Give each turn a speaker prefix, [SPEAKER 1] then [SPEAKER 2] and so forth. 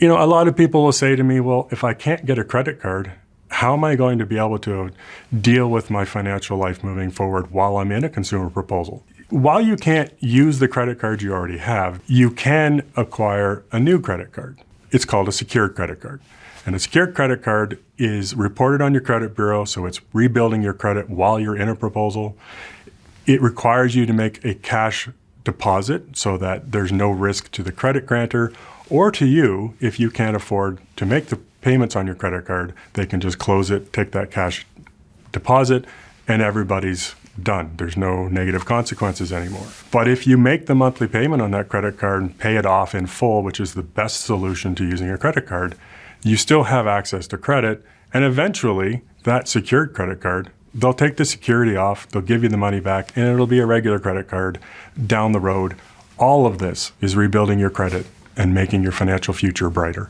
[SPEAKER 1] A lot of people will say to me, well, if I can't get a credit card, how am I going to be able to deal with my financial life moving forward while I'm in a consumer proposal? While you can't use the credit card you already have, you can acquire a new credit card. It's called a secured credit card. And a secured credit card is reported on your credit bureau, so it's rebuilding your credit while you're in a proposal. It requires you to make a cash deposit so that there's no risk to the credit grantor or to you. If you can't afford to make the payments on your credit card, they can just close it, take that cash deposit, and everybody's done. There's no negative consequences anymore. But if you make the monthly payment on that credit card and pay it off in full, which is the best solution to using a credit card, you still have access to credit. And eventually, that secured credit card, they'll take the security off, they'll give you the money back, and it'll be a regular credit card down the road. All of this is rebuilding your credit and making your financial future brighter.